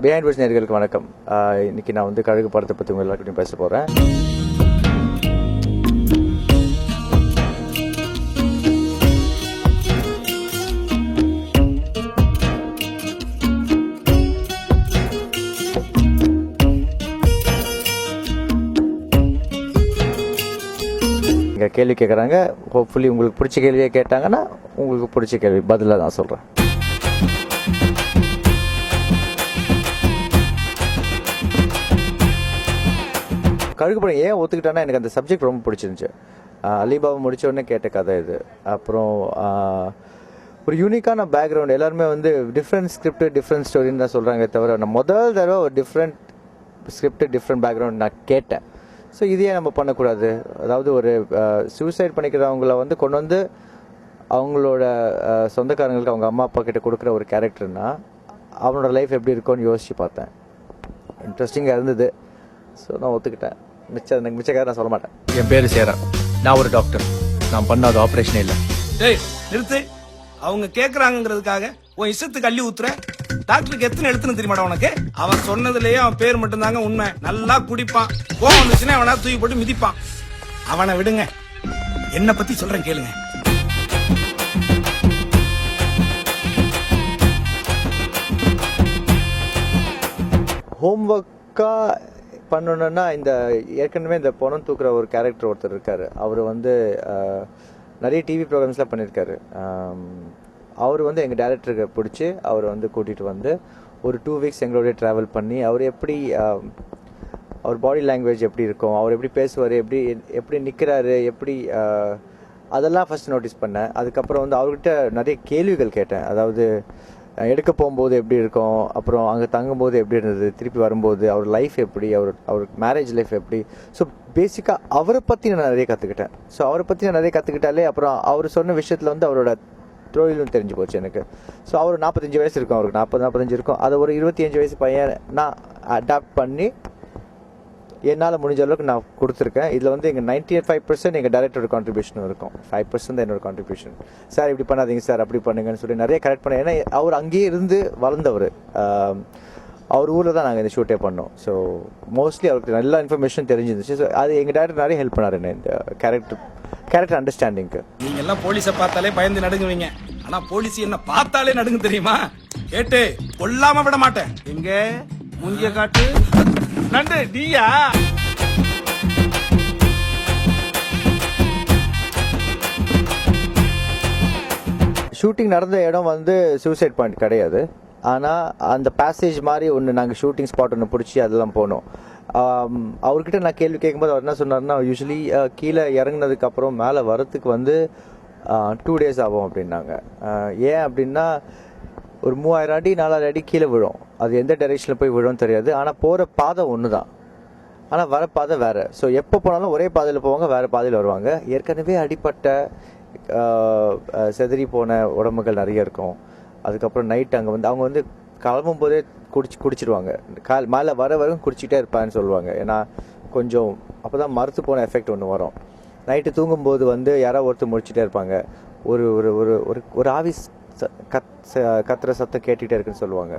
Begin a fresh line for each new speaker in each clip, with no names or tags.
Behind words நேயர்களுக்கு வணக்கம். இன்னைக்கு நான் வந்து கழுகு படத்தை பற்றி உங்கள் எல்லாருக்கிட்டையும் பேச போகிறேன். இங்கே கேள்வி கேட்குறாங்க. ஹோப்ஃபுல்லி உங்களுக்கு பிடிச்ச கேள்வியை கேட்டாங்கன்னா உங்களுக்கு பிடிச்ச கேள்வி பதிலாக நான் சொல்கிறேன். கழுகு படம் ஏன் ஒத்துக்கிட்டான்னா எனக்கு அந்த சப்ஜெக்ட் ரொம்ப பிடிச்சிருந்துச்சு. அலிபாபா முடிச்ச உடனே கேட்ட கதை இது. அப்புறம் ஒரு யூனிக்கான பேக்ரவுண்ட். எல்லாருமே வந்து டிஃப்ரெண்ட் ஸ்கிரிப்ட் டிஃப்ரெண்ட் ஸ்டோரின்னு தான் சொல்கிறாங்க தவிர நான் முதல் தடவை ஒரு டிஃப்ரெண்ட் ஸ்கிரிப்ட் டிஃப்ரெண்ட் பேக்ரவுண்ட் நான் கேட்டேன். ஸோ இதையே நம்ம பண்ணக்கூடாது. அதாவது ஒரு சூசைட் பண்ணிக்கிறவங்கள வந்து கொண்டு வந்து அவங்களோட சொந்தக்காரங்களுக்கு அவங்க அம்மா அப்பா கிட்ட கொடுக்குற ஒரு கேரக்டர்னா அவனோட லைஃப் எப்படி இருக்கும்னு யோசிச்சு பார்த்தேன். இன்ட்ரெஸ்டிங்காக இருந்தது. ஸோ நான் ஒத்துக்கிட்டேன். மிச்ச கதை நான் சொல்ல மாட்டேன்.
என் பேரு சேரா. நான் ஒரு டாக்டர். நான் பண்ணாத ஆபரேஷனே இல்லை.
டேய் நிறுத்து. அவங்க கேக்குறாங்கிறதுக்காக உன் இஷ்டத்துக்கு அள்ளி ஊத்துற. டாக்டருக்கு எத்தனை எழுத்துன்னு தெரியுமாடா உனக்கு? அவன் சொன்னதுலயே அவன் பேர் மட்டும் தாங்க உண்மை. நல்லா குடிப்பான். கோவம் வந்துச்சுன்னா அவனா தூக்கி போட்டு மிதிப்பான். அவனை விடுங்க. என்ன பத்தி சொல்றேன் கேளுங்க.
ஹோம்ஒர்க்கா பண்ணணுன்னா இந்த ஏற்கனவே இந்த பணம் தூக்குற ஒரு கேரக்டர் ஒருத்தர் இருக்கார். அவர் வந்து நிறைய டிவி ப்ரோக்ராம்ஸ்லாம் பண்ணியிருக்காரு. அவர் வந்து எங்கள் டைரக்டருக்கு பிடிச்சி அவரை வந்து கூட்டிகிட்டு வந்து ஒரு 2 வீக்ஸ் எங்களோடய ட்ராவல் பண்ணி அவர் எப்படி அவர் பாடி லாங்குவேஜ் எப்படி இருக்கும், அவர் எப்படி பேசுவார், எப்படி நிற்கிறாரு, எப்படி அதெல்லாம் ஃபஸ்ட் நோட்டீஸ் பண்ணேன். அதுக்கப்புறம் வந்து அவர்கிட்ட நிறைய கேள்விகள் கேட்டேன். அதாவது எடுக்க போகும்போது எப்படி இருக்கும், அப்புறம் அங்கே தங்கும்போது எப்படி இருந்தது, திருப்பி வரும்போது அவர் லைஃப் எப்படி, அவர் மேரேஜ் லைஃப் எப்படி. ஸோ பேசிக்காக அவரை பற்றி நான் நிறைய கற்றுக்கிட்டேன். ஸோ அவரை பற்றி நான் நிறைய கற்றுக்கிட்டாலே அப்புறம் அவர் சொன்ன விஷயத்தில் வந்து அவரோட தொழிலும் தெரிஞ்சு போச்சு எனக்கு. ஸோ அவர் 45 வயசு இருக்கும், அவருக்கு 40-45 இருக்கும். அதை ஒரு 25 வயசு பையன் நான் அடாப்ட் பண்ணி என்னால் முடிஞ்ச அளவுக்கு நான் கொடுத்துருக்கேன். இதில் வந்து எங்கள் 95% எங்கள் டைரக்டரோட கான்ட்ரிபியூஷனும் இருக்கும். 5% தான் என்னோட கான்ட்ரிபியூஷன். சார் இப்படி பண்ணாதீங்க சார், அப்படி பண்ணுங்கன்னு சொல்லி நிறைய கரெக்ட் பண்ணேன். ஏன்னா அவர் அங்கேயே இருந்து வளர்ந்தவர். அவர் ஊரில் தான் நாங்கள் இந்த ஷூட்டே பண்ணோம். ஸோ மோஸ்ட்லி அவருக்கு நல்ல இன்ஃபர்மேஷன் தெரிஞ்சிருந்துச்சு. ஸோ அது எங்கள் டைரக்டர் நிறைய ஹெல்ப் பண்ணார் என்ன இந்த கேரக்டர் அண்டர்ஸ்டாண்டிங்க்கு.
நீங்க எல்லாம் போலீஸை பார்த்தாலே பயந்து நடுங்குவீங்க. ஆனா போலீஸ் என்ன பார்த்தாலே நடுங்கு தெரியுமா? கேட்டு கொல்லாம விட மாட்டேன். எங்க மூஞ்சிய காட்டு. நண்டு நீயா?
ஷூட்டிங் நடந்த இடம் வந்து சூசைட் பாயிண்ட் கிடையாது. ஆனால் அந்த பேசேஜ் மாதிரி ஒன்று நாங்கள் ஷூட்டிங் ஸ்பாட் ஒன்று பிடிச்சி அதெல்லாம் போனோம். அவர்கிட்ட நான் கேள்வி கேட்கும்போது அவர் என்ன சொன்னார்னா, யூஸ்வலி கீழே இறங்குனதுக்கப்புறம் மேலே வரத்துக்கு வந்து 2 days ஆகும் அப்படின்னாங்க. ஏன் அப்படின்னா ஒரு 3000 அடி 4000 அடி கீழே விழும். அது எந்த டைரெக்ஷனில் போய் விழும் தெரியாது. ஆனால் போகிற பாதை ஒன்று தான், ஆனால் வர பாதை வேறு. ஸோ எப்போ போனாலும் ஒரே பாதையில் போவாங்க, வேறு பாதையில் வருவாங்க. ஏற்கனவே அடிப்பட்ட செதறி போன உடம்புகள் நிறைய இருக்கும். அதுக்கப்புறம் நைட் அங்கே வந்து அவங்க வந்து கிளம்பும் போதே குடிச்சிடுவாங்க. மேலே வர வரைக்கும் குடிச்சிக்கிட்டே இருப்பான்னு சொல்லுவாங்க. ஏன்னா கொஞ்சம் அப்போ தான் மறுத்து போன எஃபெக்ட் ஒன்று வரும். நைட்டு தூங்கும்போது வந்து யாராவது ஒருத்தர் முடிச்சுட்டே இருப்பாங்க. ஒரு ஒரு ஒரு ஒரு ஒரு ஆவி கத்துற சத்தம் கேட்டுகிட்டே இருக்குன்னு சொல்லுவாங்க.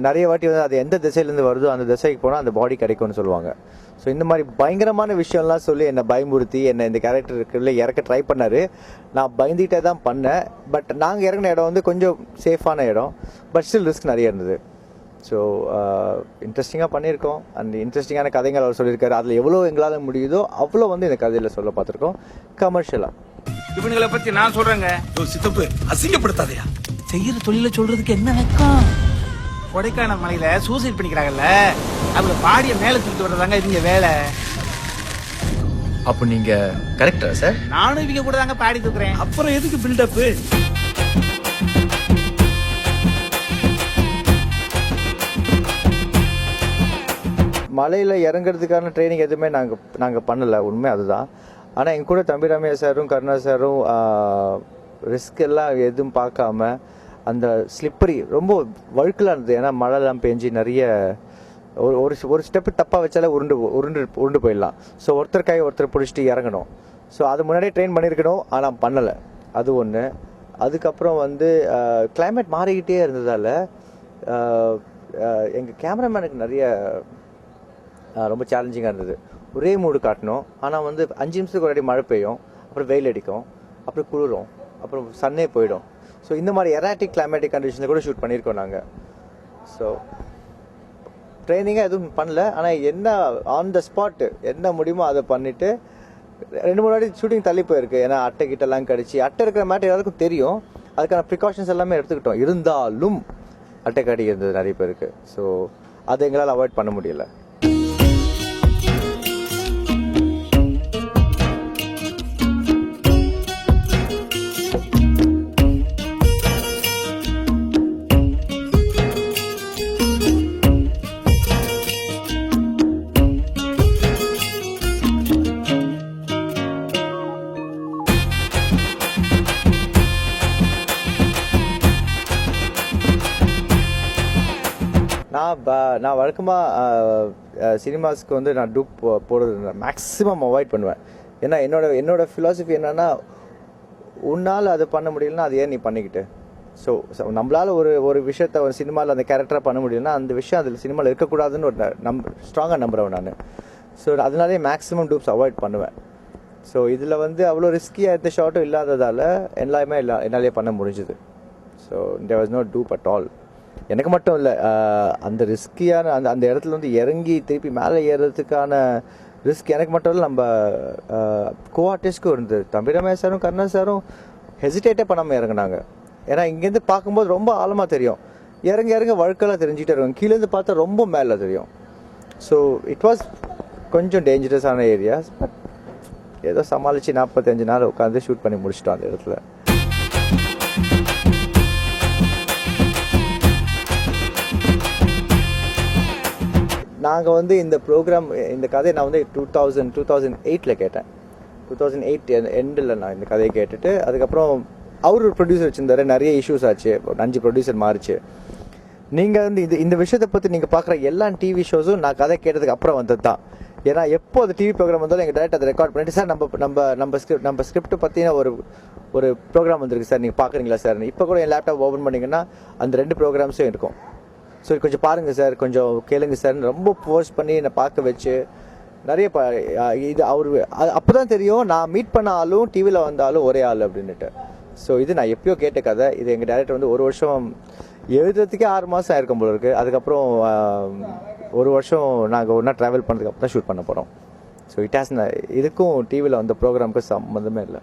நிறைய வாட்டி வந்து அது எந்த திசையிலேருந்து வருதோ அந்த திசைக்கு போனால் அந்த பாடி கிடைக்கும்னு சொல்லுவாங்க. ஸோ இந்த மாதிரி பயங்கரமான விஷயம்லாம் சொல்லி என்னை பயமுறுத்தி என்னை இந்த கேரக்டருக்குள்ளே இறக்க ட்ரை பண்ணார். நான் பயந்துகிட்டே தான் பண்ணேன். பட் நாங்கள் இறங்கின இடம் வந்து கொஞ்சம் சேஃபான இடம். பட் ஸ்டில் ரிஸ்க் நிறைய இருந்தது. ஸோ இன்ட்ரெஸ்டிங்காக பண்ணியிருக்கோம். அந்த இன்ட்ரெஸ்டிங்கான கதைகள் அவர் சொல்லியிருக்காரு. அதில் எவ்வளோ எங்களால் முடியுதோ அவ்வளோ வந்து இந்த கதையில் சொல்ல பார்த்துருக்கோம் கமர்ஷியலாக.
இவனுங்களை பற்றி நான் சொல்கிறேங்க. சித்தப்பு அசிங்கப்படுத்தாதையா. செய்யற தொழில சொல்றதுக்கு என்ன வெக்கம்? கொடைக்கானல் மலையில சூசைட் பண்ணிக்கிறாங்கல்ல, அவங்க பாடிய மேல தூக்கிட்டு வர்றதாங்க இவங்க வேலை.
அப்போ நீங்க கரெக்டா சார்?
நானும் இவங்க கூட தாங்க பாடி தூக்குறேன். அப்புறம் எதுக்கு பில்டப்?
மலையில் இறங்குறதுக்கான ட்ரைனிங் எதுவுமே நாங்கள் பண்ணலை. உண்மை அதுதான். ஆனால் எங்கள் கூட தம்பி ராமையா சாரும் கருணா சாரும் ரிஸ்க் எல்லாம் எதுவும் பார்க்காம அந்த ஸ்லிப்பரி ரொம்ப வழுக்கலாக இருந்தது. ஏன்னா மழைலாம் பெஞ்சு நிறைய ஒரு ஸ்டெப்பு தப்பாக வச்சாலே உருண்டு போயிடலாம். ஸோ ஒருத்தர் கை ஒருத்தர் பிடிச்சிட்டு இறங்கணும். ஸோ அது முன்னாடியே ட்ரெயின் பண்ணியிருக்கணும், ஆனால் பண்ணலை. அது ஒன்று. அதுக்கப்புறம் வந்து கிளைமேட் மாறிக்கிட்டே இருந்ததால் எங்கள் கேமராமேனுக்கு நிறைய ரொம்ப சேலஞ்சிங்காக இருந்தது. ஒரே மூடு காட்டணும், ஆனால் வந்து 5 நிமிஷத்துக்கு ஒரு மழை பெய்யும், அப்புறம் வெயில் அடிக்கும், அப்புறம் குளிரும், அப்புறம் சன்னே போயிடும். ஸோ இந்த மாதிரி எராட்டிக் கிளைமேட்டிக் கண்டிஷனில் கூட ஷூட் பண்ணியிருக்கோம் நாங்கள். ஸோ ட்ரைனிங்காக எதுவும் பண்ணல, ஆனால் என்ன ஆன் த ஸ்பாட்டு என்ன முடியுமோ அதை பண்ணிவிட்டு 2-3 வாட்டி ஷூட்டிங் தள்ளி போயிருக்கு. ஏன்னா அட்டை கிட்டெல்லாம் கடிச்சு, அட்டை இருக்கிற மேட்டர் எல்லாருக்கும் தெரியும், அதுக்கான ப்ரிகாஷன்ஸ் எல்லாமே எடுத்துக்கிட்டோம். இருந்தாலும் அட்டை கடி இருந்தது நிறைய பேருக்கு. ஸோ அதை எங்களால் அவாய்ட் பண்ண முடியல. நான் வழக்கமாக சினிமாஸ்க்கு வந்து நான் டூப் போடுறது மேக்ஸிமம் அவாய்ட் பண்ணுவேன். ஏன்னா என்னோட ஃபிலாசபி என்னன்னா, உன்னால் அதை பண்ண முடியலன்னா அது ஏன் நீ பண்ணிக்கிட்டு. ஸோ நம்மளால் ஒரு விஷயத்த ஒரு சினிமாவில் அந்த கேரக்டராக பண்ண முடியலன்னா அந்த விஷயம் அதில் சினிமாவில் இருக்கக்கூடாதுன்னு ஒரு ஸ்ட்ராங்காக நம்புகிறேன் நான். ஸோ அதனாலே மேக்ஸிமம் டூப்ஸ் அவாய்ட் பண்ணுவேன். ஸோ இதில் வந்து அவ்வளோ ரிஸ்கியாக எந்த ஷார்ட்டும் இல்லாததால் எல்லாமே என்னாலே பண்ண முடிஞ்சுது. So there was no dupe at all. எனக்கு மட்டும் இல்லை, அந்த ரிஸ்கியான அந்த இடத்துல வந்து இறங்கி திருப்பி மேலே ஏறுறதுக்கான ரிஸ்க் எனக்கு மட்டும் இல்லை, நம்ம கோ ஆர்டிஸ்ட்க்கும் இருந்தது. தம்பி ரமேஷ் சாரும் கருணா சாரும் ஹெசிடேட்டே பண்ணாமல் இறங்கினாங்க. ஏன்னா இங்கேருந்து பார்க்கும்போது ரொம்ப ஆழமாக தெரியும், இறங்க வழுக்கெல்லாம் தெரிஞ்சுக்கிட்டே இருக்கும், கீழேருந்து பார்த்தா ரொம்ப மேலே தெரியும். ஸோ இட் வாஸ் கொஞ்சம் டேஞ்சரஸான ஏரியாஸ். பட் ஏதோ சமாளித்து 45 நாள் உட்காந்து ஷூட் பண்ணி முடிச்சிட்டோம் அந்த இடத்துல. நாங்கள் வந்து இந்த ப்ரோக்ராம் இந்த கதையை நான் வந்து 2008 கேட்டேன். 2008 எண்டில் நான் இந்த கதையை கேட்டுட்டு அதுக்கப்புறம் அவர் ஒரு ப்ரொடியூசர் வச்சுருந்தாரு. நிறைய இஷ்யூஸ் ஆச்சு, 5 ப்ரொடியூசர் மாறிச்சு. நீங்கள் வந்து இந்த விஷயத்தை பற்றி நீங்கள் பார்க்குற எல்லா டிவி ஷோஸும் நான் கதை கேட்டதுக்கு அப்புறம் வந்தது தான். ஏன்னா எப்போ அது டிவி ப்ரோக்ராம் வந்தாலும் எங்கள் டேரக்டர் அதை ரெக்கார்ட் பண்ணிட்டு, சார் நம்ம ஸ்கிரிப்ட் பற்றின ஒரு ப்ரோக்ராம் வந்திருக்கு சார், நீங்கள் பார்க்குறீங்களா சார். இப்போ கூட என் லேப்டாப் ஓப்பன் பண்ணிங்கன்னா அந்த 2 ப்ரோக்ராம்ஸும் இருக்கும். ஸோ கொஞ்சம் பாருங்கள் சார், கொஞ்சம் கேளுங்க சார்னு ரொம்ப ஃபோர்ஸ் பண்ணி என்னை பார்க்க வச்சு நிறைய இது அவர் அப்போ தான் தெரியும் நான் மீட் பண்ண ஆளும் டிவியில் வந்தாலும் ஒரே ஆள் அப்படின்னுட்டு. ஸோ இது நான் எப்பயோ கேட்ட கதை. இது எங்கள் டேரக்டர் வந்து 1 வருஷம் எழுதுறதுக்கே 6 மாதம் ஆயிருக்கும் போல இருக்குது. அதுக்கப்புறம் 1 வருஷம் நாங்கள் ஒன்றா ட்ராவல் பண்ணதுக்கு அப்புறம் தான் ஷூட் பண்ண போகிறோம். ஸோ இட் ஹாஸ் இதுக்கும் டிவியில் வந்த ப்ரோக்ராமுக்கு சம்மந்தமே இல்லை.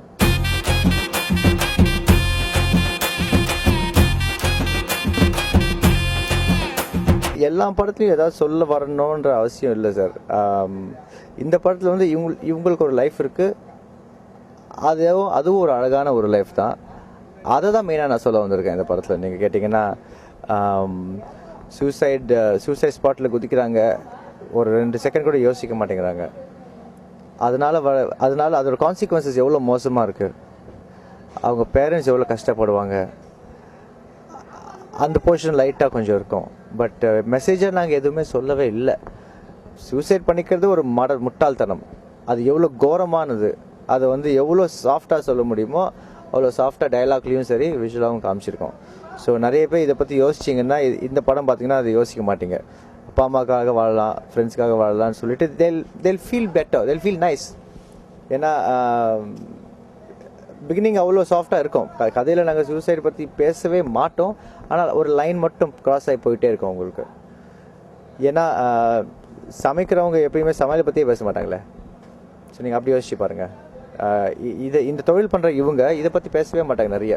எல்லா படத்துலையும் ஏதாவது சொல்ல வரணுன்ற அவசியம் இல்லை சார். இந்த படத்தில் வந்து இவங்களுக்கு ஒரு லைஃப் இருக்குது, அதுவும் ஒரு அழகான ஒரு லைஃப் தான். அதை தான் மெயினாக நான் சொல்ல வந்திருக்கேன் இந்த படத்தில். நீங்கள் கேட்டிங்கன்னா சூசைட் ஸ்பாட்டில் குதிக்கிறாங்க, ஒரு 2 செகண்ட் கூட யோசிக்க மாட்டேங்கிறாங்க. அதனால அதோட கான்சிக்வன்சஸ் எவ்வளோ மோசமாக இருக்குது, அவங்க பேரண்ட்ஸ் எவ்வளோ கஷ்டப்படுவாங்க, அந்த போர்ஷன் லைட்டாக கொஞ்சம் இருக்கும். பட் மெசேஜாக நாங்கள் எதுவுமே சொல்லவே இல்லை. சூசைட் பண்ணிக்கிறது ஒரு முட்டாள்தனம், அது எவ்வளோ கோரமானது, அதை வந்து எவ்வளோ சாஃப்டாக சொல்ல முடியுமோ அவ்வளோ சாஃப்டாக டைலாக்லேயும் சரி விஷுவலாகவும் காமிச்சிருக்கோம். ஸோ நிறைய பேர் இதை பற்றி யோசிச்சிங்கன்னா இந்த படம் பார்த்தீங்கன்னா அதை யோசிக்க மாட்டீங்க. அப்பா அம்மாக்காக வாழலாம், ஃப்ரெண்ட்ஸ்க்காக வாழலாம்னு சொல்லிட்டு they'll feel better, they'll feel nice. ஏன்னா பிகினிங் அவ்வளோ சாஃப்டாக இருக்கும். கதையில் நாங்கள் சூசைட் பற்றி பேசவே மாட்டோம், ஆனால் ஒரு லைன் மட்டும் கிராஸ் ஆகி போயிட்டே இருக்கும் உங்களுக்கு. ஏன்னா சமைக்கிறவங்க எப்பயுமே சமையலை பற்றியே பேச மாட்டாங்களே. ஸோ நீங்கள் அப்படி யோசிச்சு பாருங்கள். இந்த தொழில் பண்ணுற இவங்க இதை பற்றி பேசவே மாட்டாங்க நிறைய,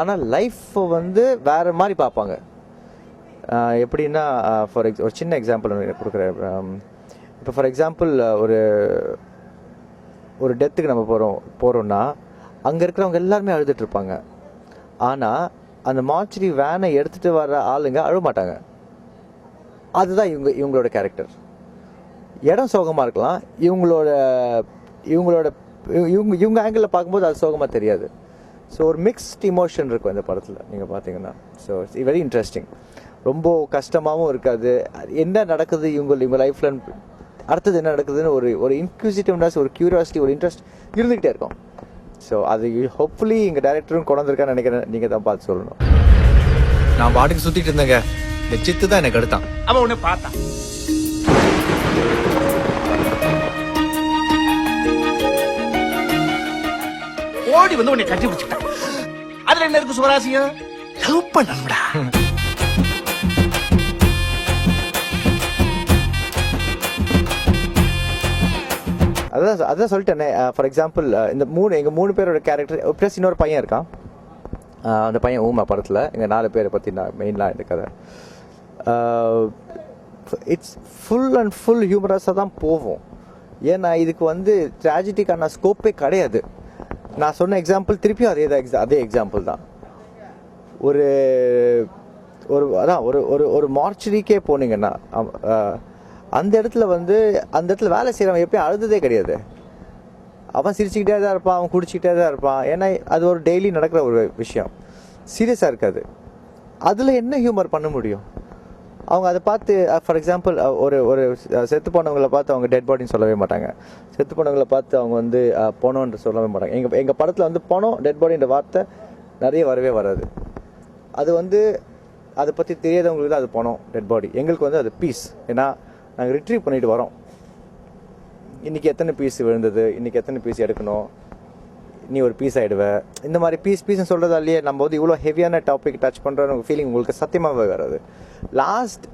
ஆனால் லைஃப்பை வந்து வேறு மாதிரி பார்ப்பாங்க. எப்படின்னா ஒரு சின்ன எக்ஸாம்பிள் கொடுக்குறேன். இப்போ ஃபார் எக்ஸாம்பிள் ஒரு டெத்துக்கு நம்ம போகிறோம்னா அங்கே இருக்கிறவங்க எல்லாருமே அழுதுட்ருப்பாங்க. ஆனால் அந்த மார்ச்சரி வேனை எடுத்துகிட்டு வர்ற ஆளுங்க அழுவ மாட்டாங்க. அதுதான் இவங்களோட கேரக்டர். இடம் சோகமாக இருக்கலாம், இவங்க ஆங்கிளில் பார்க்கும்போது அது சோகமாக தெரியாது. ஸோ ஒரு மிக்ஸ்ட் இமோஷன் இருக்கும் இந்த படத்தில் நீங்கள் பார்த்தீங்கன்னா. So it's very interesting. ரொம்ப கஷ்டமாகவும் இருக்காது. என்ன நடக்குது இவங்க லைஃப்பில், அடுத்தது என்ன நடக்குதுன்னு ஒரு இன்க்யூசிட்டிவ்னஸ், ஒரு க்யூரியாசிட்டி, ஒரு இன்ட்ரெஸ்ட் இருந்துக்கிட்டே இருக்கும். ஸோ அது ஹோப்ஃபுல்லி எங்கள் டைரக்டரும் கொண்டு வந்திருக்கான்னு நினைக்கிறேன். நீங்கள் தான் பார்த்து சொல்லணும்.
நான் பாட்டுக்கு சுற்றிட்டு இருந்தேங்க, இந்த சித்து தான் எனக்கு எடுத்தான்.
அவன் உன்னை பார்த்தான். ஓடி வந்து உன்னை கட்டி பிடிச்சிட்டான். அதுல என்ன இருக்கு சுவராசியம்? லவ் பண்ணணும்டா.
அதான் சொல்லிட்டேனே. ஃபார் எக்ஸாம்பிள் எங்க 3 பேரோட கேரக்டர் ப்ளஸ் இன்னொரு பையன் இருக்கான். அந்த பையன் ஊமா படத்தில் எங்கள் 4 பேரை பற்றி நான் மெயினாக இந்த கதை. இட்ஸ் ஃபுல் அண்ட் ஃபுல் ஹியூமரஸாக தான் போவோம். ஏன்னா இதுக்கு வந்து ட்ராஜடிக்கான ஸ்கோப்பே கிடையாது. நான் சொன்ன எக்ஸாம்பிள் திருப்பியும் அதே எக்ஸாம்பிள் தான். ஒரு ஒரு அதான் ஒரு ஒரு ஒரு மார்ச்சரிக்கே போனீங்கன்னா அந்த இடத்துல வேலை செய்கிறவன் எப்பயும் அழுததே கிடையாது. அவன் சிரிச்சுக்கிட்டே தான் இருப்பான், அவன் குடிச்சிக்கிட்டே தான் இருப்பான். ஏன்னா அது ஒரு டெய்லி நடக்கிற ஒரு விஷயம், சீரியஸாக இருக்காது. அதில் என்ன ஹியூமர் பண்ண முடியும்? அவங்க அதை பார்த்து ஃபார் எக்ஸாம்பிள் ஒரு செத்து போனவங்களை பார்த்து அவங்க டெட் பாடின்னு சொல்லவே மாட்டாங்க. செத்து போனவங்களை பார்த்து அவங்க வந்து போனோன்னு சொல்லவே மாட்டாங்க. எங்கள் படத்தில் வந்து போனோம் டெட் பாடின்ற வார்த்தை நிறைய வரவே வராது. அது வந்து அதை பற்றி தெரியாதவங்களுக்கு தான் அது போனோம் டெட் பாடி. எங்களுக்கு வந்து அது பீஸ். ஏன்னா நாங்கள் ரிட்ரீவ் பண்ணிட்டு வரோம். இன்றைக்கி எத்தனை பீஸ் விழுந்தது, இன்றைக்கி எத்தனை பீஸ் எடுக்கணும், நீ ஒரு பீஸ் ஆகிடுவேன், இந்த மாதிரி பீஸ்ன்னு சொல்கிறதாலேயே நம்ம வந்து இவ்வளோ ஹெவியான டாபிக் டச் பண்ணுற ஃபீலிங் உங்களுக்கு சத்தியமாகவே வராது. லாஸ்ட்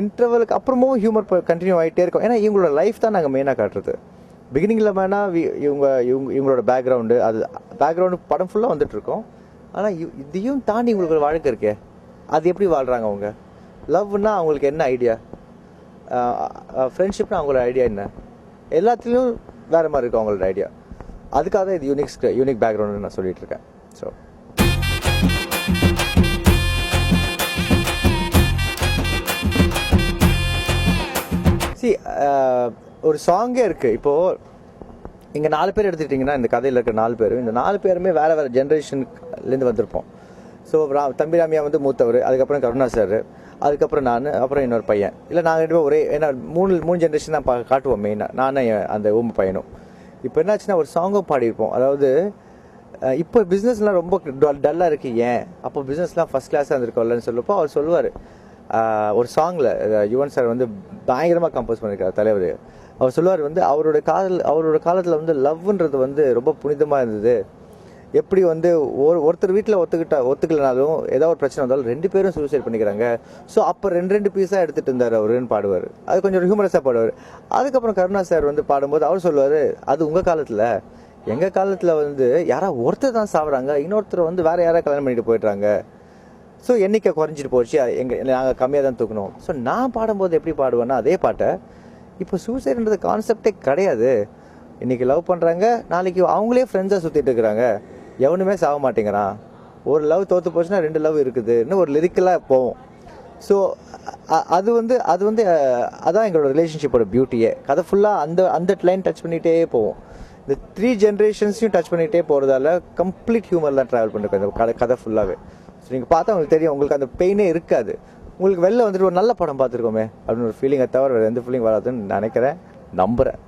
இன்டர்வலுக்கு அப்புறமும் ஹியூமர் கண்டினியூ ஆகிட்டே இருக்கும். ஏன்னா இவங்களோட லைஃப் தான் நாங்கள் மெயினாக காட்டுறது. பிகினிங்கில் வேணால் இவங்களோட பேக்ரவுண்டு படம் ஃபுல்லாக வந்துட்டுருக்கோம். ஆனால் இதையும் தாண்டி இவங்களுக்கு வாழ்க்கை இருக்கே, அது எப்படி வாழ்கிறாங்க அவங்க? லவ்னா அவங்களுக்கு என்ன ஐடியா, ஃப்ரெண்ட்ஷிப்னா அவங்களோட ஐடியா என்ன, எல்லாத்துலேயும் வேறு மாதிரி இருக்கும் அவங்களோட ஐடியா. அதுக்காக தான் இது யூனிக் பேக்ரவுண்டுன்னு நான் சொல்லிட்டு இருக்கேன். ஸோ ஒரு சாங்கே இருக்குது. இப்போது இங்கே 4 பேர் எடுத்துக்கிட்டிங்கன்னா இந்த கதையில் இருக்கிற 4 பேரும், இந்த 4 பேருமே வேறு ஜென்ரேஷன்லேருந்து வந்திருப்போம். ஸோ தம்பி ராமியா வந்து மூத்தவர், அதுக்கப்புறம் கருணா சார், அதுக்கப்புறம் நான், அப்புறம் இன்னொரு பையன். இல்லை நாங்கள் 2 பேரும் ஒரே, ஏன்னா 3 ஜென்ரேஷன் தான் காட்டுவோம் மெயினாக, நானும் அந்த ஊமை பையனும். இப்போ என்னாச்சுன்னா ஒரு சாங்கும் பாடியிருப்போம். அதாவது இப்போ பிஸ்னஸ்லாம் ரொம்ப டல்லாக இருக்குது, ஏன் அப்போ பிஸ்னஸ்லாம் ஃபஸ்ட் கிளாஸாக இருந்திருக்கோம்லன்னு சொல்லப்போ அவர் சொல்லுவார். ஒரு சாங்கில் யுவன் சார் வந்து பயங்கரமாக கம்போஸ் பண்ணியிருக்கார் தலைவர். அவர் சொல்லுவார் வந்து அவரோட காலத்தில் வந்து லவ்ன்றது வந்து ரொம்ப புனிதமாக இருந்தது. எப்படி வந்து ஒருத்தர் வீட்டில் ஒத்துக்கலனாலும் ஏதாவது ஒரு பிரச்சனை வந்தாலும் 2 பேரும் சூசைட் பண்ணிக்கிறாங்க. ஸோ அப்போ 2 பீஸாக எடுத்துகிட்டு இருந்தார் அவருன்னு பாடுவார். அது கொஞ்சம் ஹியூமரஸாக பாடுவார். அதுக்கப்புறம் கருணா சார் வந்து பாடும்போது அவர் சொல்லுவார், அது உங்கள் காலத்தில், எங்கள் காலத்தில் வந்து யாராவது ஒருத்தர் தான் சாப்பிட்றாங்க, இன்னொருத்தர் வந்து வேறு யாராவது கல்யாணம் பண்ணிட்டு போயிடுறாங்க. ஸோ எண்ணிக்கை குறைஞ்சிட்டு போச்சு, நாங்கள் கம்மியாக தான் தூக்கணும். ஸோ நான் பாடும்போது எப்படி பாடுவேன்னா அதே பாட்டை. இப்போ சூசைடுன்றது கான்செப்டே கிடையாது. இன்றைக்கி லவ் பண்ணுறாங்க, நாளைக்கு அவங்களே ஃப்ரெண்ட்ஸாக சுற்றிட்டு இருக்கிறாங்க, எவனுமே சாக மாட்டேங்கிறான். ஒரு லவ் தோற்று போச்சுன்னா 2 லவ் இருக்குதுன்னு ஒரு லிரிக்கலாக போவோம். ஸோ அதான் எங்களோட ரிலேஷன்ஷிப்போட பியூட்டியே. கதை ஃபுல்லாக அந்த லைன் டச் பண்ணிகிட்டே போவோம். இந்த 3 ஜென்ரேஷன்ஸையும் டச் பண்ணிகிட்டே போகிறதால கம்ப்ளீட் ஹியூமர் தான் ட்ராவல் பண்ணிருக்கோம் இந்த கதை ஃபுல்லாகவே. ஸோ நீங்கள் பார்த்தா உங்களுக்கு தெரியும், உங்களுக்கு அந்த பெயினே இருக்காது. உங்களுக்கு வெளில வந்துட்டு ஒரு நல்ல படம் பார்த்துருக்கோமே அப்படின்னு ஒரு ஃபீலிங்கை தவிர வேறு எந்த ஃபீலிங் வராதுன்னு நினைக்கிறேன், நம்புகிறேன்.